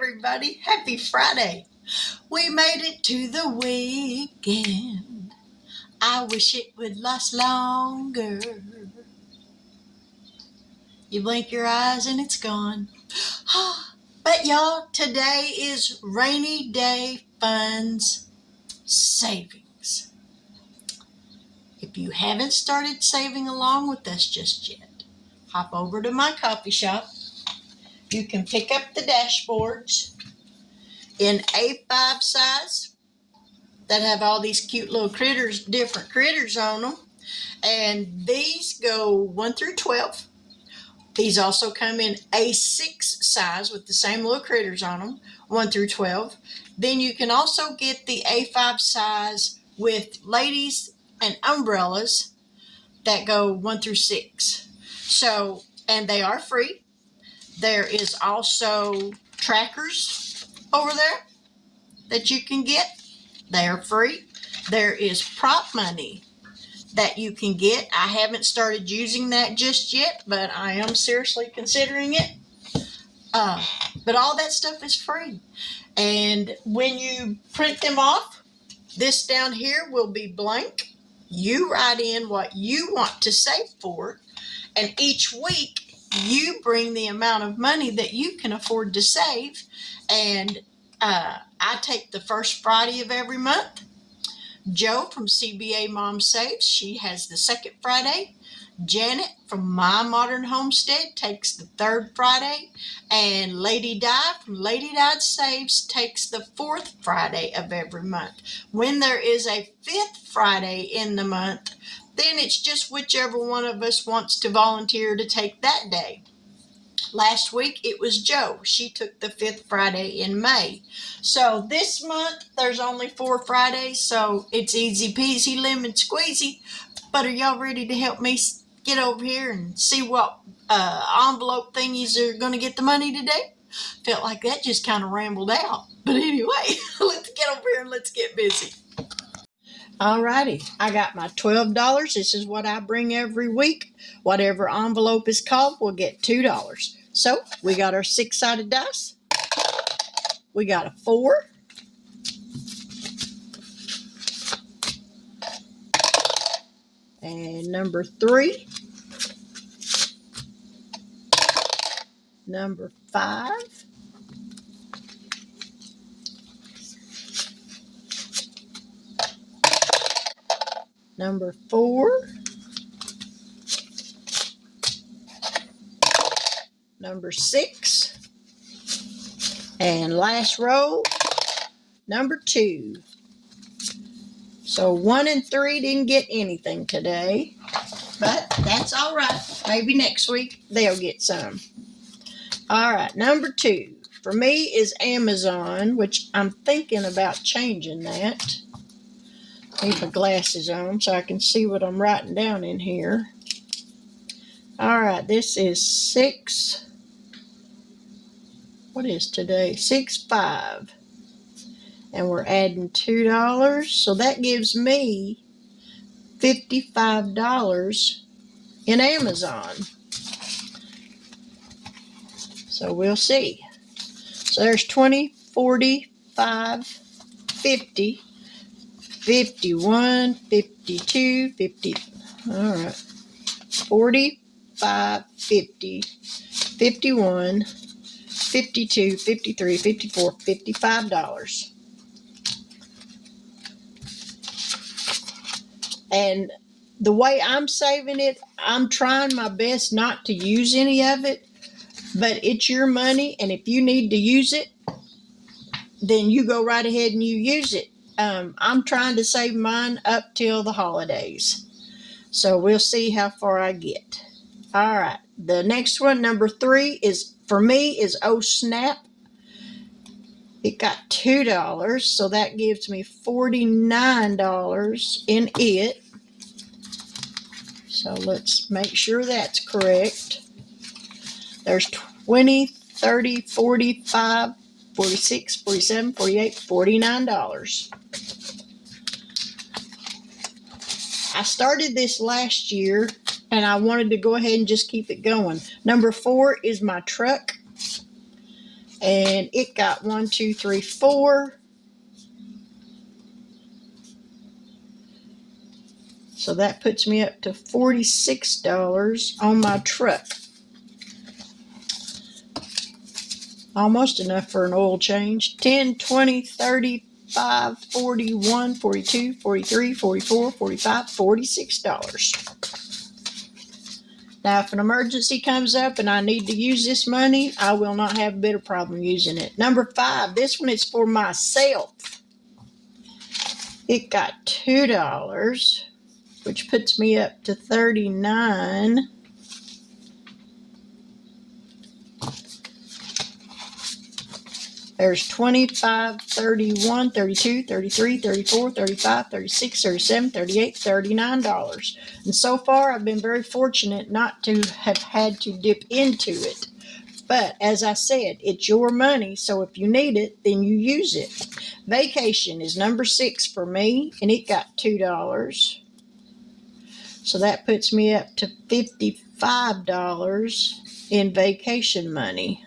everybody. Happy Friday. We made it to the weekend. I wish it would last longer. You blink your eyes and it's gone. But y'all, today is Rainy Day Funds Savings. If you haven't started saving along with us just yet, hop over to my coffee shop. You can pick up the dashboards in A5 size that have all these cute little critters, different critters on them. And these go 1 through 12. These also come in A6 size with the same little critters on them, 1 through 12. Then you can also get the A5 size with ladies and umbrellas that go 1 through 6. So, and they are free. There is also trackers over there that you can get. They are free. There is prop money that you can get. I haven't started using that just yet, but I am seriously considering it. But all that stuff is free. And when you print them off, this down here will be blank. You write in what you want to save for, and each week you bring the amount of money that you can afford to save. And I take the first Friday of every month. Joe from CBA Mom Saves, she has the second Friday. Janet from My Modern Homestead takes the third Friday. And Lady Di from Lady Di Saves takes the fourth Friday of every month. When there is a fifth Friday in the month, then it's just whichever one of us wants to volunteer to take that day. Last week it was Joe. She took the fifth Friday in May. So this month there's only 4 Fridays, so it's easy peasy lemon squeezy. But are y'all ready to help me get over here and see what envelope thingies are going to get the money today? Felt like that just kind of rambled out. But anyway, let's get over here and let's get busy. Alrighty, I got my $12. This is what I bring every week. Whatever envelope is called, we'll get $2. So we got our 6-sided dice. We got a 4. And number 3. Number 5. Number 4. Number 6. And last row, number 2. So 1 and 3 didn't get anything today, but that's all right. Maybe next week they'll get some. All right, number 2 for me is Amazon, which I'm thinking about changing that. Keep my glasses on so I can see what I'm writing down in here. All right, this is 6. What is today? 6/5. And we're adding $2. So that gives me $55 in Amazon. So we'll see. So there's 20, 40, 5, 50, 51, 52, 50. All right. 45, 50, 51, 52, 53, 54, $55. And the way I'm saving it, I'm trying my best not to use any of it, but it's your money, and if you need to use it, then you go right ahead and you use it. I'm trying to save mine up till the holidays. So we'll see how far I get. All right. The next one, number 3, is for me is Oh Snap. It got $2, so that gives me $49 in it. So let's make sure that's correct. There's 20, 30, 45, 46, 47, 48, $49. I started this last year, and I wanted to go ahead and just keep it going. Number 4 is my truck. And it got 1, 2, 3, 4. So that puts me up to $46 on my truck. Almost enough for an oil change. 10, 20, 30, 5, 41, 42, 43, 44, 45, $46. Now, if an emergency comes up and I need to use this money, I will not have a bit of problem using it. Number 5, this one is for myself. It got $2, which puts me up to $39. There's 25, 31, 32, 33, 34, 35, 36, 37, 38, $39. And so far, I've been very fortunate not to have had to dip into it. But as I said, it's your money, so if you need it, then you use it. Vacation is number 6 for me, and it got $2. So that puts me up to $55 in vacation money.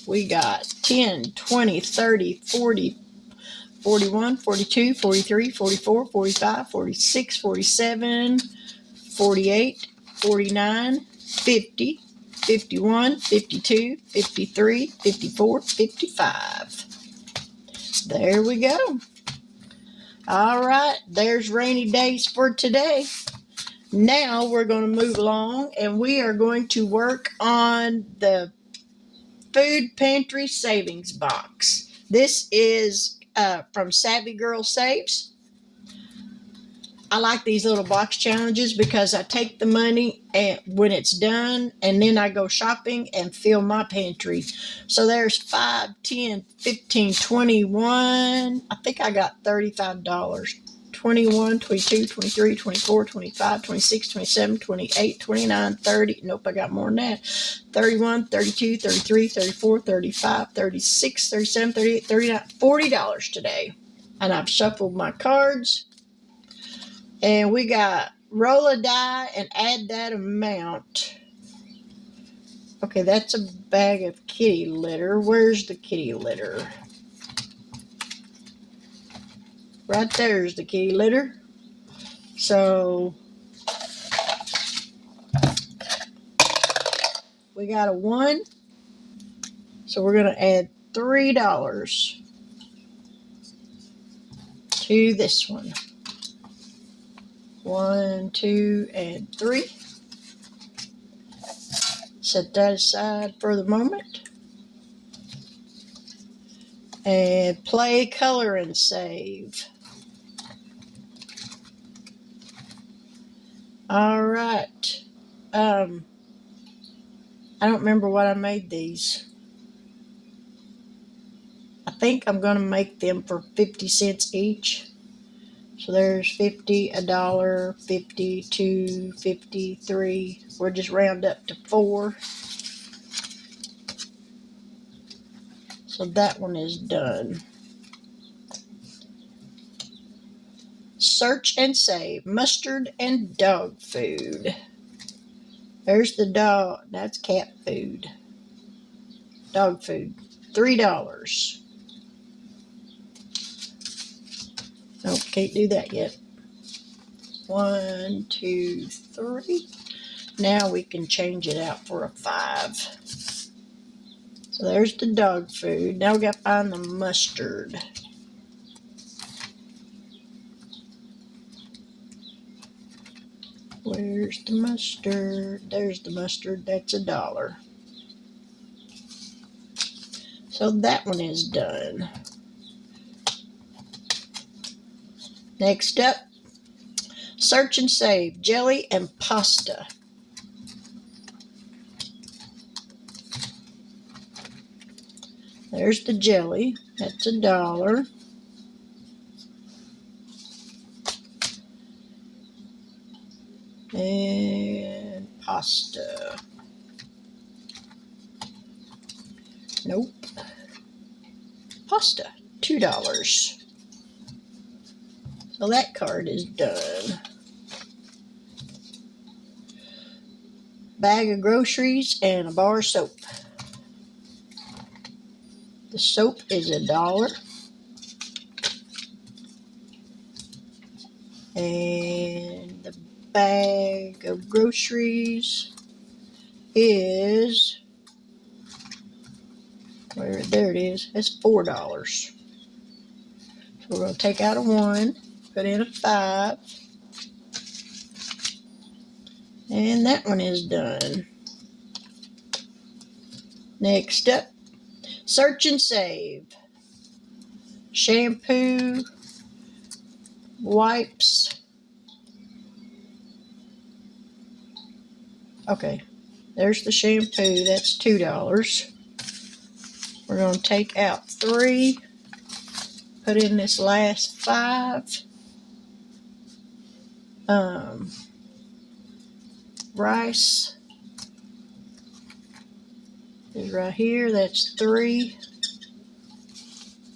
We got 10, 20, 30, 40, 41, 42, 43, 44, 45, 46, 47, 48, 49, 50, 51, 52, 53, 54, 55. There we go. All right, there's rainy days for today. Now we're going to move along and we are going to work on the Food Pantry Savings Box. This is from Savvy Girl Saves. I like these little box challenges because I take the money and when it's done and then I go shopping and fill my pantry. So there's 5, 10, 15, 21. I think I got $35. 21, 22, 23, 24, 25, 26, 27, 28, 29, 30. Nope, I got more than that. 31, 32, 33, 34, 35, 36, 37, 38, 39, $40 today. And I've shuffled my cards. And we got roll a die and add that amount. Okay, that's a bag of kitty litter. Where's the kitty litter? Right there's the kitty litter. So we got a 1. So we're going to add $3 to this one. 1, 2, and 3. Set that aside for the moment. And play, color, and save. All right. I don't remember what I made these. I think I'm going to make them for 50 cents each. So there's 50, $1, 50, 2, 53. We'll just round up to 4. So that one is done. Search and save. Mustard and dog food. There's the dog. That's cat food. Dog food. $3. Nope, can't do that yet. 1, 2, 3. Now we can change it out for a 5. So there's the dog food. Now we got to find the mustard. Where's the mustard? There's the mustard. That's $1. So that one is done. Next up, search and save. Jelly and pasta. There's the jelly. That's $1. And pasta. Nope. Pasta. $2. So that card is done. bag of groceries, and a bar of soap. The soap is $1. And the bag of groceries is, there it is, it's $4. So we're going to take out a 1, put in a 5, and that one is done. Next up, search and save. Shampoo, wipes. Okay, there's the shampoo, that's $2. We're going to take out 3, put in this last 5. Rice is right here, that's 3.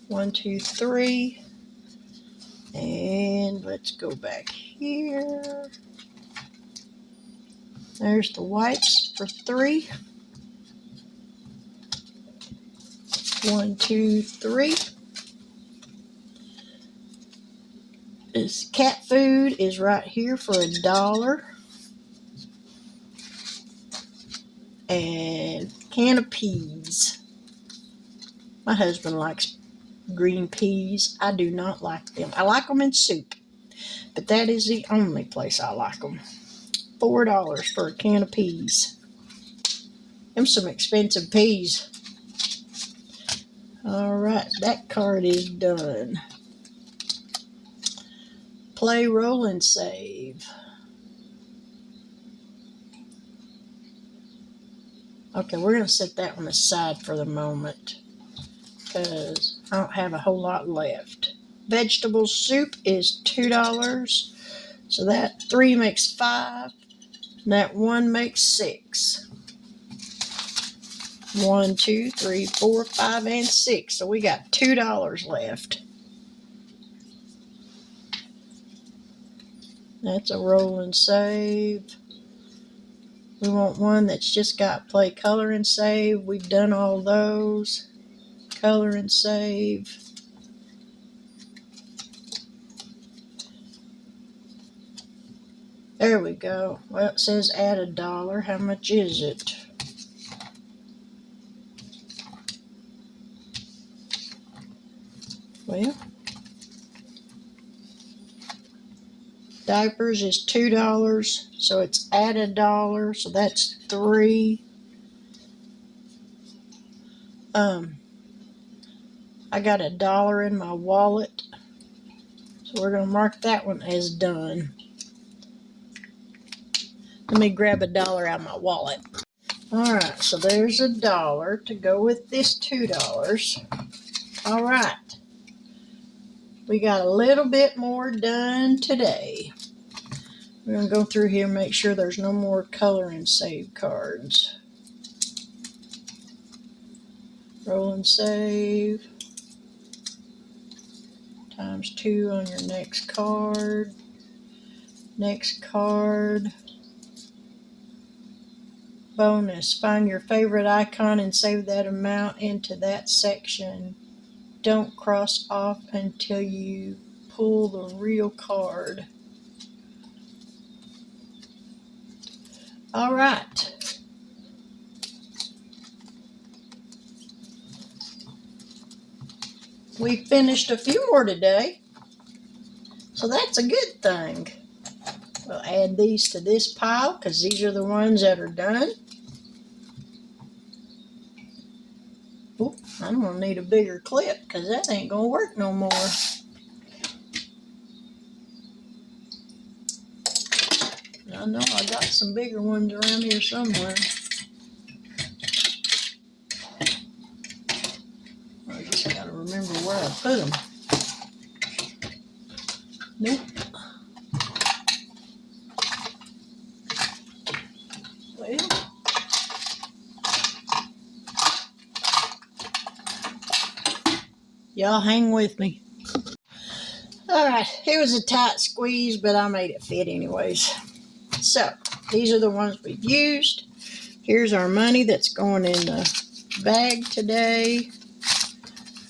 1, 2, 3. And let's go back here. There's the wipes for 3. 1, 2, 3. This cat food is right here for $1. And can of peas. My husband likes green peas. I do not like them. I like them in soup, but that is the only place I like them. $4 for a can of peas. Them some expensive peas. Alright, that card is done. Play, roll, and save. Okay, we're going to set that one aside for the moment because I don't have a whole lot left. Vegetable soup is $2. So that 3 makes 5. And that 1 makes 6. 1, 2, 3, 4, 5, and 6. So we got $2 left. That's a roll and save. We want one that's just got play, color, and save. We've done all those. Color and save. There we go. Well, it says add $1. How much is it? Well, diapers is $2, so it's add $1, so that's 3. I got $1 in my wallet, so we're going to mark that one as done. Let me grab $1 out of my wallet. Alright, so there's $1 to go with this $2. Alright. We got a little bit more done today. We're going to go through here and make sure there's no more color and save cards. Roll and save. ×2 on your next card. Next card. Bonus. Find your favorite icon and save that amount into that section. Don't cross off until you pull the real card. All right. We finished a few more today, so that's a good thing. We'll add these to this pile because these are the ones that are done. Oop, I'm going to need a bigger clip because that ain't going to work no more. I know I got some bigger ones around here somewhere. I just got to remember where I put them. Nope. Well, y'all hang with me. All right, it was a tight squeeze, but I made it fit anyways. So, These are the ones we've used. Here's our money that's going in the bag today.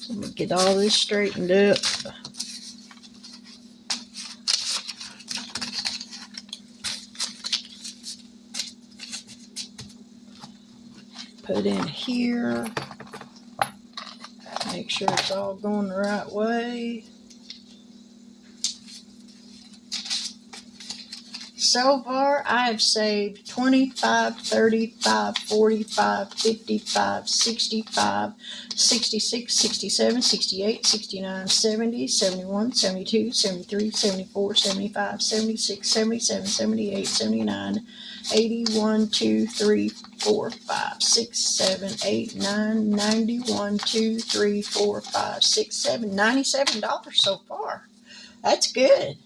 Let me get all this straightened up. Put in here. Make sure it's all going the right way. So far, I have saved 25, 35, 45, 55, 65, 66, 67, 68, 69, 70, 71, 72, 73, 74, 75, 76, 77, 78, 79, 80, 1, 2, 3, 4, 5, 6, 7, 8, 9, 90, 1, 2, 3, 4, 5, 6, 7, $97 so far. That's good.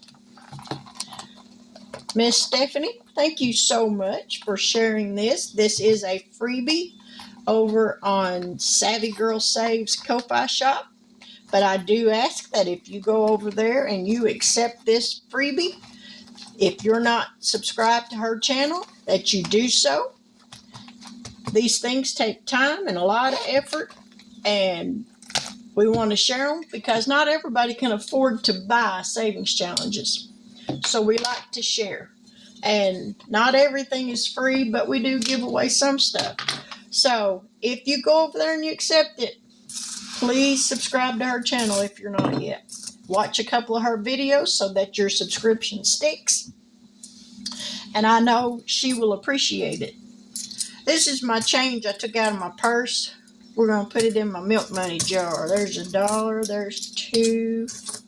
Miss Stephanie, thank you so much for sharing this. This is a freebie over on Savvy Girl Saves Ko-Fi shop. But I do ask that if you go over there and you accept this freebie, if you're not subscribed to her channel, that you do so. These things take time and a lot of effort, and we want to share them because not everybody can afford to buy savings challenges. So we like to share. And not everything is free, but we do give away some stuff. So if you go over there and you accept it, please subscribe to her channel if you're not yet. Watch a couple of her videos so that your subscription sticks. And I know she will appreciate it. This is my change I took out of my purse. We're going to put it in my milk money jar. There's $1, there's $2,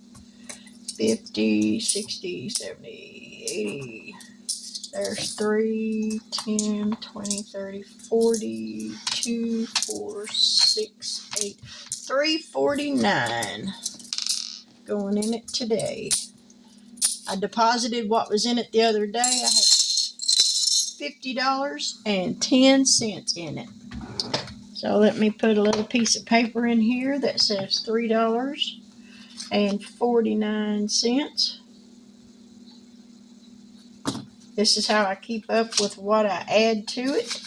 50, 60, 70, 80. There's 3, 10, 20, 30, 40, 2, 4, 6, 8, $3.49 going in it today. I deposited what was in it the other day. I had $50.10 in it. So let me put a little piece of paper in here that says $3.49. This is how I keep up with what I add to it.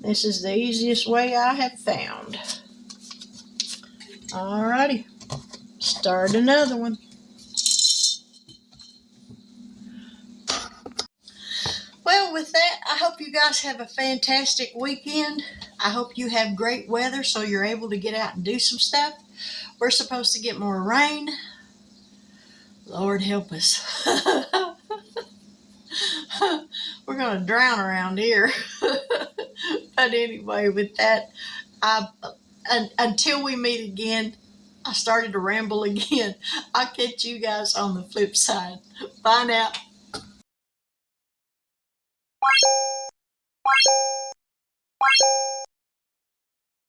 This is the easiest way I have found. Alrighty, start another one. Well, with that, I hope you guys have a fantastic weekend. I hope you have great weather so you're able to get out and do some stuff. We're supposed to get more rain. Lord help us. We're going to drown around here. But anyway, with that, until we meet again, I started to ramble again. I'll catch you guys on the flip side. Bye now.